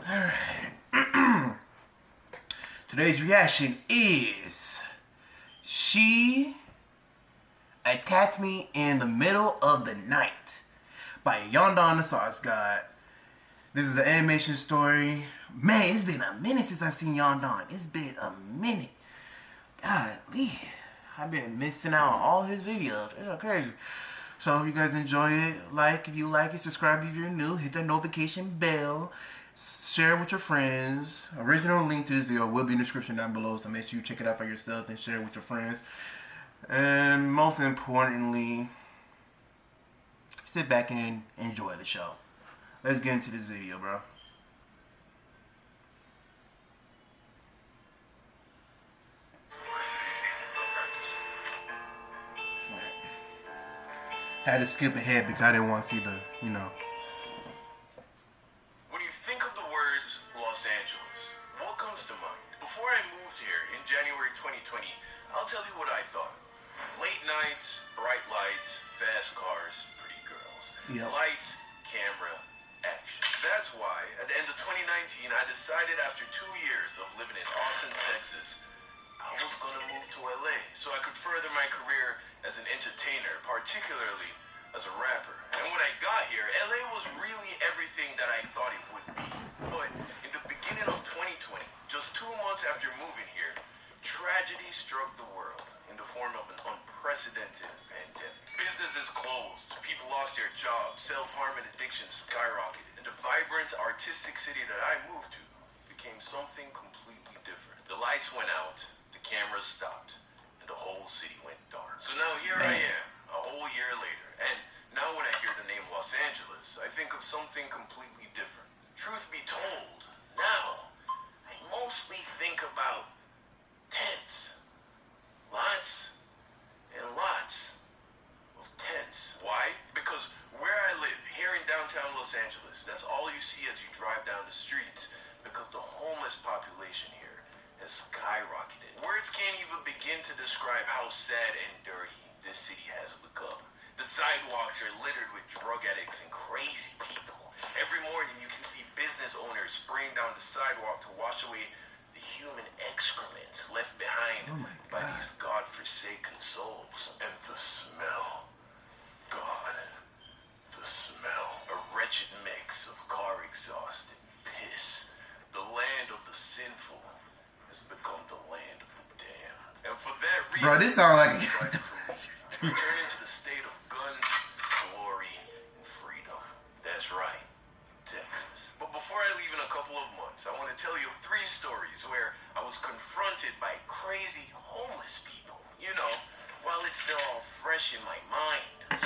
Alright. Today's reaction is She Attacked Me in the Middle of the Night by Yondan the Sauce God. This is an animation story. Man, it's been a minute since I've seen Yondan. It's been a minute. Golly. I've been missing out on all his videos. It's crazy. So I hope you guys enjoy it. Like if you like it, subscribe if you're new, hit the notification bell, share with your friends. Original link to this video will be in the description down below, so make sure you check it out for yourself and share it with your friends. And most importantly, sit back and enjoy the show. Let's get into this video, bro. Had to skip ahead because I didn't want to see the, When you think of the words Los Angeles, what comes to mind? Before I moved here in January 2020, I'll tell you what I thought. Late nights, bright lights, fast cars, pretty girls. Yep. Lights, camera, action. That's why, at the end of 2019, I decided after 2 years of living in Austin, Texas, I was gonna move to LA so I could further my career as an entertainer, particularly as a rapper. And when I got here, LA was really everything that I thought it would be. But in the beginning of 2020, just 2 months after moving here, tragedy struck the world in the form of an unprecedented pandemic. Businesses closed, people lost their jobs, self-harm and addiction skyrocketed, and the vibrant artistic city that I moved to became something completely different. The lights went out, the cameras stopped, and the whole city went dark. So now here I am, a whole year later, and now when I hear the name Los Angeles, I think of something completely different. Truth be told, now I mostly think about tents. Lots and lots of tents. Why? Because where I live, here in downtown Los Angeles, that's all you see as you drive down the streets, because the homeless population here has skyrocketed. Words can't even begin to describe how sad and dirty this city has become. The sidewalks are littered with drug addicts and crazy people. Every morning you can see business owners spraying down the sidewalk to wash away the human excrement left behind by these godforsaken souls. And the smell. God, the smell. A wretched mix of car exhaust and piss. The land of the sinful has become the land of the damned. And for that reason, bro, this sounds like return into the state of guns, glory, and freedom. That's right, Texas. But before I leave in a couple of months, I want to tell you 3 stories where I was confronted by crazy homeless people. While it's still all fresh in my mind. So,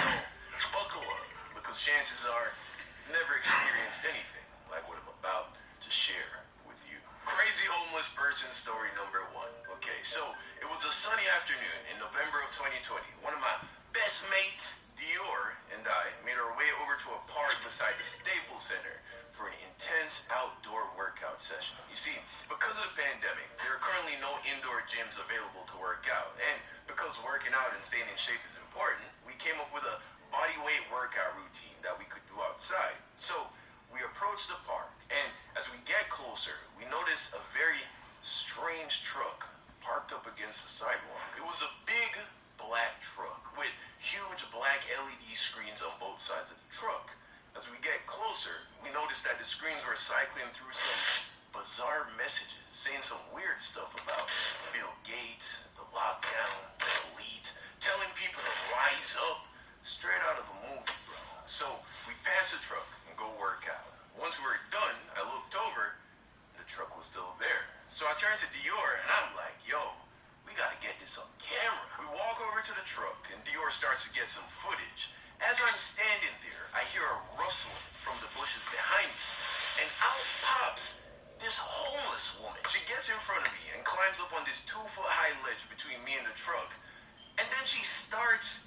buckle up, because chances are you've never experienced anything like what I'm about to share with you. Crazy homeless person story number 1. Okay, so it was a sunny afternoon in November of 2020. One of my best mates, Dior, and I made our way over to a park beside the Staples Center for an intense outdoor workout session. You see, because of the pandemic, there are currently no indoor gyms available to work out. And because working out and staying in shape is important, we came up with a bodyweight workout routine that we could do outside. So we approached the park, and as we get closer, we notice a very strange truck parked up against the sidewalk. It was a big black truck with huge black LED screens on both sides of the truck. As we get closer, we noticed that the screens were cycling through some bizarre messages, saying some weird stuff about Bill Gates, the lockdown, the elite, telling people to rise up, straight out of a movie, bro. So we passed the truck and go work out. Once we were done, I looked over, and the truck was still there. So I turned to Dior, and I'm like, yo, we gotta get this on camera. We walk over to the truck, and Dior starts to get some footage. As I'm standing there, I hear a rustling from the bushes behind me, and out pops this homeless woman. She gets in front of me and climbs up on this 2-foot-high ledge between me and the truck, and then she starts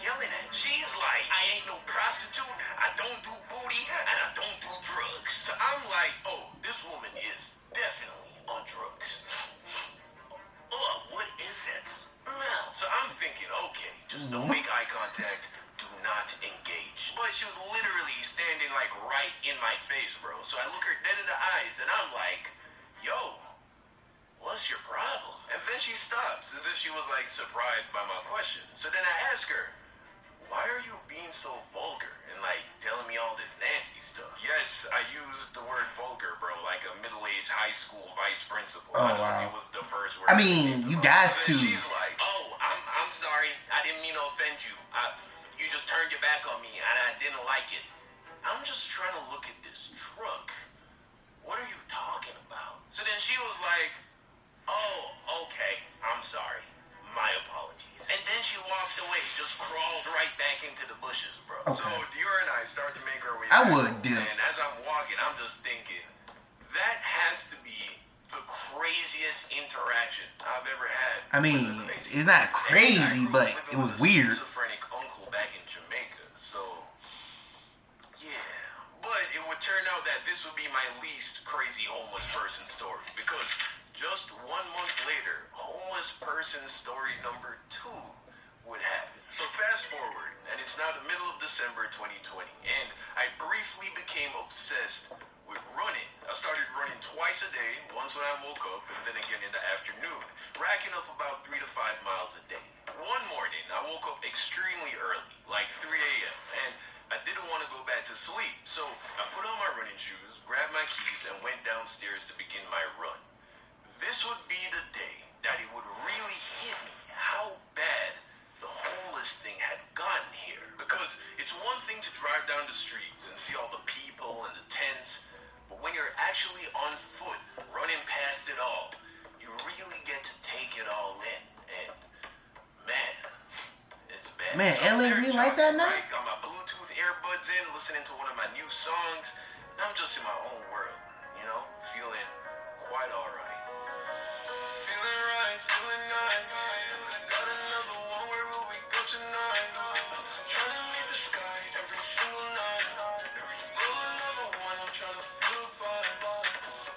yelling at me. She's like, I ain't no prostitute, I don't do booty, and I don't do drugs. So I'm like, oh, this woman is definitely on drugs. Oh, what is that smell? So I'm thinking, okay, just don't make eye contact, do not engage. But she was literally standing like right in my face, bro. So I look her dead in the eyes hands, and I'm like, yo, what's your problem? And then she stops, as if she was like surprised by my question. So then I ask her, why are you being so vulgar and like telling me all this nasty stuff? Yes, I used the word vulgar, bro, like a middle-aged high school vice principal. Oh, wow. It was the first word. I mean, you guys too. She's like, oh, I'm sorry. I didn't mean to offend you. You just turned your back on me and I didn't like it. I'm just trying to look at this truck. What are you talking about? So then she was like, oh, okay, I'm sorry. My apologies. And then she walked away, just crawled right back into the bushes, bro. Okay. So Dior and I start to make our way I back would home, do. and as I'm walking, I'm just thinking, that has to be the craziest interaction I've ever had. I mean, it's not crazy, but it was weird. Schizophrenic uncle back in Jamaica, so yeah. But it would turn out that this would be my least crazy homeless person story, because just 1 month later, homeless person story number 2 would happen. So fast forward, and it's now the middle of December 2020, and I briefly became obsessed with running. I started running twice a day, once when I woke up, and then again in the afternoon, racking up about 3 to 5 miles a day. One morning, I woke up extremely early, like 3 a.m., and I didn't want to go back to sleep. So I put on my running shoes, grabbed my keys, and went downstairs to begin my run. This would be the day that it would really hit me how bad the homeless thing had gotten here. Because it's one thing to drive down the streets and see all the people and the tents, but when you're actually on foot, running past it all, you really get to take it all in. And man, it's bad. Man, So LA there, really like that now? right? Got my Bluetooth earbuds in, listening to one of my new songs. And I'm just in my own world, you know, feeling quite alright. Feeling right, feeling nice. Got another one, where will we go tonight? Trying to meet the sky every single night. Roll another one, I'm trying to feel the vibe.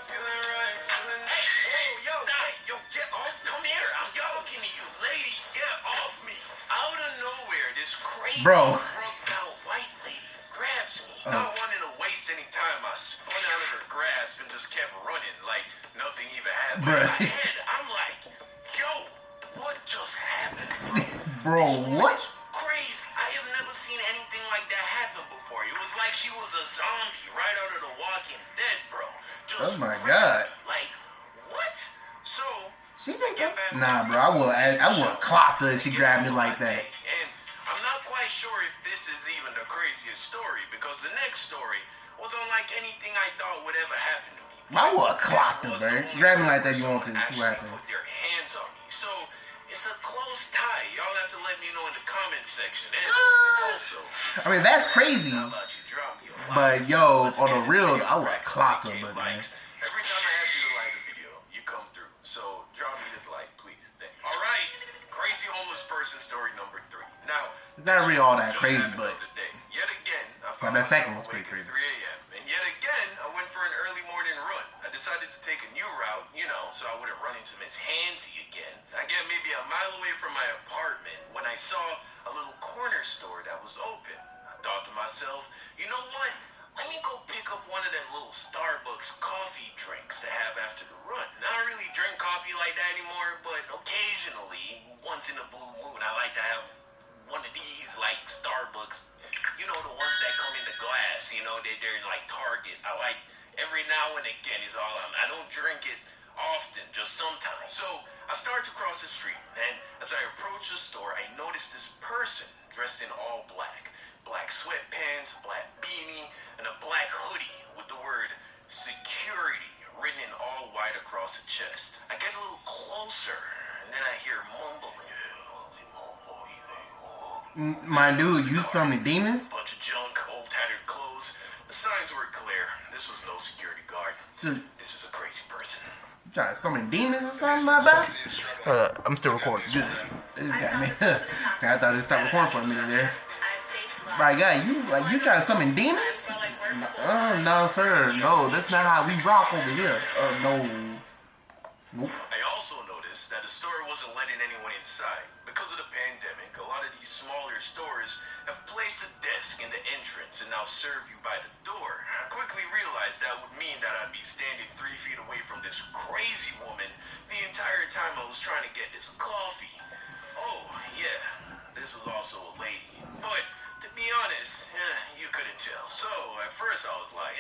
Feeling right, feeling nice. Hey, yo, stop. Yo, get off. Come here, I'm talking to you. Lady, get off me. Out of nowhere, this crazy Bro. drugged out white lady grabs me. Not wanting to waste any time, I spun out of her grasp and just kept running like nothing even happened. Bruh. In my head, I'm like, yo, what just happened? Bro, what? It's crazy. I have never seen anything like that happen before. It was like she was a zombie right out of The Walking Dead, bro. Just Oh my God. Like, what? So, She think get back Nah, on bro, I would clock her if she grabbed me like that. And I'm not quite sure if this is even the craziest story, because the next story was unlike anything I thought would ever happen to me. I would clock her, This was bro. the only Grab me time like that, you someone want to see what actually happens. put their hands on me. So it's a close tie. Y'all have to let me know in the comment section. And also, I mean, that's crazy. how about you drop me a like? But yo, Let's on end the this real, video I would cracking clock her, 3K but man. likes. Every time I ask you to like a video, you come through. So drop me this like, please. Thanks. All right, crazy homeless person story number 3. Now, It's not really all that just crazy, happened but the other day. Yet again, I But found that second myself was pretty awake at crazy. 3 a.m. And yet again, I went for an early morning run. I decided to take a new route, you know, so I wouldn't run into Miss Hansy again. I get maybe a mile away from my apartment when I saw a little corner store that was open. I thought to myself, you know what? Let me go pick up one of them little Starbucks coffee drinks to have after the run. I don't really drink coffee like that anymore, but occasionally, once in a blue moon, I like to have one of these, like Starbucks. You know, the ones that come in the glass, you know, they're like Target. I like every now and again is all I don't drink it often, just sometimes. So I start to cross the street, and as I approach the store, I notice this person dressed in all black. Black sweatpants, black beanie, and a black hoodie with the word security written in all white across the chest. I get a little closer, and then I hear mumbling. My dude, you summoning demons? Bunch of junk, old tattered clothes. The signs were clear. This was no security guard. Dude, This is a crazy person. you trying to summon demons or something like that? I'm still recording. This got me. I thought it stopped recording for a minute there. My God, you trying to summon demons? No, sir. No, that's not how we rock over here. No. Nope. I also noticed that the store wasn't letting anyone inside. Because of the pandemic, a lot of these smaller stores have placed a desk in the entrance and now serve you by the door. I quickly realized that would mean that I'd be standing 3 feet away from this crazy woman the entire time I was trying to get this coffee. Oh, yeah, this was also a lady. But to be honest, you couldn't tell. So at first I was like,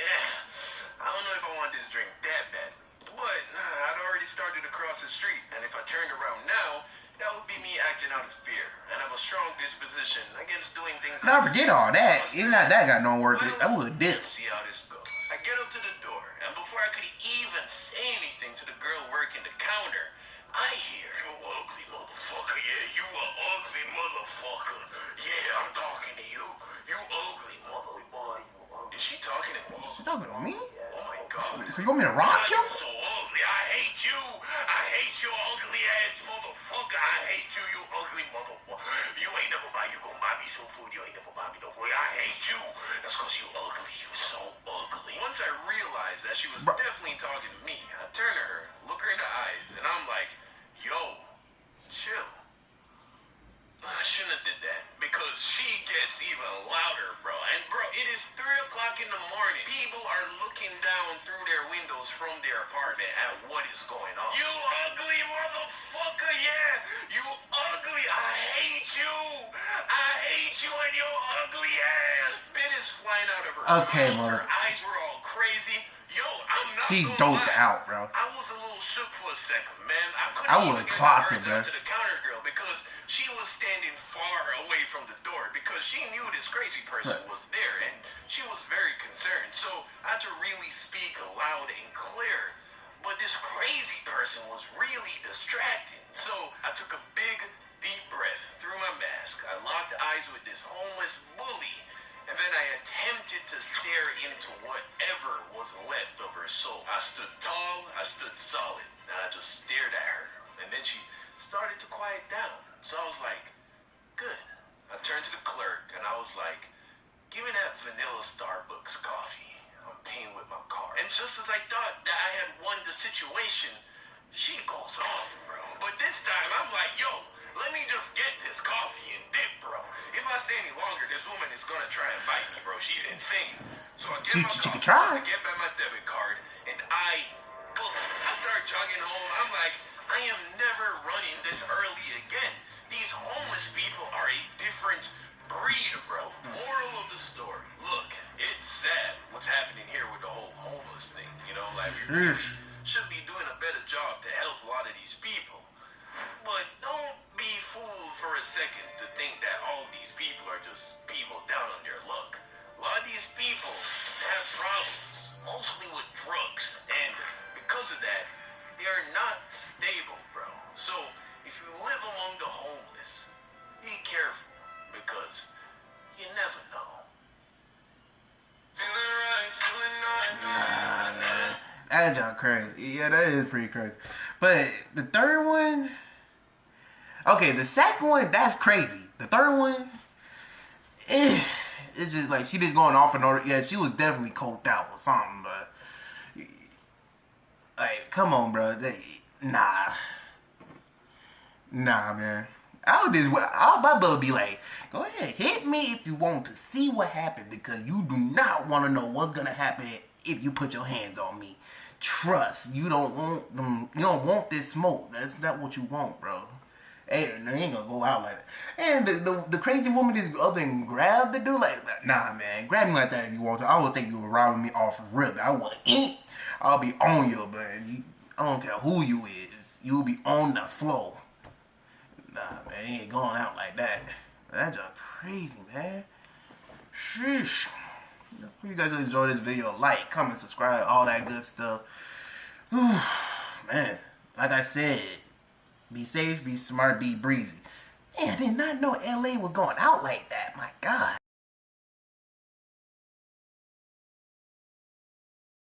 I don't know if I want this drink that badly. But I'd already started across the street, and if I turned around now, that would be me acting out of fear. And I have a strong disposition against doing things. Now forget all that. Even that got no worth it. I would dip. Let's see how this goes. I get up to the door, and before I could even say anything to the girl working the counter, I hear, "You ugly motherfucker, yeah, you a ugly motherfucker. Yeah, I'm talking to you. You ugly motherfucker. Is she talking to me? She talking to me? Oh my God. So you want me to rock you? You so ugly. I hate you. I hate you, ugly ass motherfucker. I hate you, you ugly motherfucker. You ain't never buy, you gon' buy me some food. You ain't never buy me no food. I hate you. That's cause you ugly. You so ugly. Once I realized that she was definitely talking to me, I turn to her, look her in the eyes, and I'm like, yo, chill. I shouldn't have did that because she gets even louder, bro. And bro, it is 3 o'clock in the morning. People are looking down through their windows from their apartment at what is going on. You ugly motherfucker, yeah. You ugly. I hate you. I hate you and your ugly ass. Spit is flying out of her Okay, mouth. Her eyes were all crazy. Yo, I'm not She gonna doped lie. out, bro. I was a little shook for a second, man. I I couldn't would've even get clocked my it, words out man. to the counter girl because she was standing far away from the door because she knew this crazy person was there and she was very concerned. So I had to really speak loud and clear. But this crazy person was really distracting. So I took a big, deep breath through my mask. I locked eyes with this homeless bully. And then I attempted to stare into whatever was left of her soul. I stood tall, I stood solid, and I just stared at her. And then she started to quiet down. So I was like, good. I turned to the clerk, and I was like, give me that vanilla Starbucks coffee. I'm paying with my card. And just as I thought that I had won the situation, she goes off, bro. But this time, I'm like, yo, let me just get this coffee and dip, bro. If I stay any longer, this woman is gonna try and bite me, bro. She's insane. So I get my She coffee, could try. I get back my debit card, and I book it. I start jogging home. I'm like, I am never running this early again. These homeless people are a different breed, bro. Moral of the story. Look, it's sad what's happening here with the whole homeless thing. You know, like we really should be doing a better job to help a lot of these people. But don't be fooled for a second to think that all of these people are just people down on their luck. A lot of these people have problems, mostly with drugs, and because of that, they are not stable, bro. So if you live among the homeless, be careful, because you never know. Feeling right, feeling nice. That junk crazy. Yeah, that is pretty crazy. But the third one, okay, the second one, that's crazy. The third one, it's just like she just going off and over. Yeah, she was definitely coked out or something, but like, come on, bro. Nah, man. My brother would be like, go ahead, hit me if you want to see what happened, because you do not want to know what's gonna happen if you put your hands on me. Trust, you don't want them. You don't want this smoke. That's not what you want, bro. Hey, they ain't gonna go out like that. And the crazy woman just up and grabbed the dude like that. Nah, man, grab me like that if you want to. I would think you were robbing me off rip. I would eat. I'll be on you, man. I don't care who you is. You'll be on the floor. Nah, man, he ain't going out like that. That's just crazy, man. Sheesh. Hope you guys enjoy this video. Like, comment, subscribe, all that good stuff. Whew, man, like I said, be safe, be smart, be breezy. Man, I did not know LA was going out like that. My God.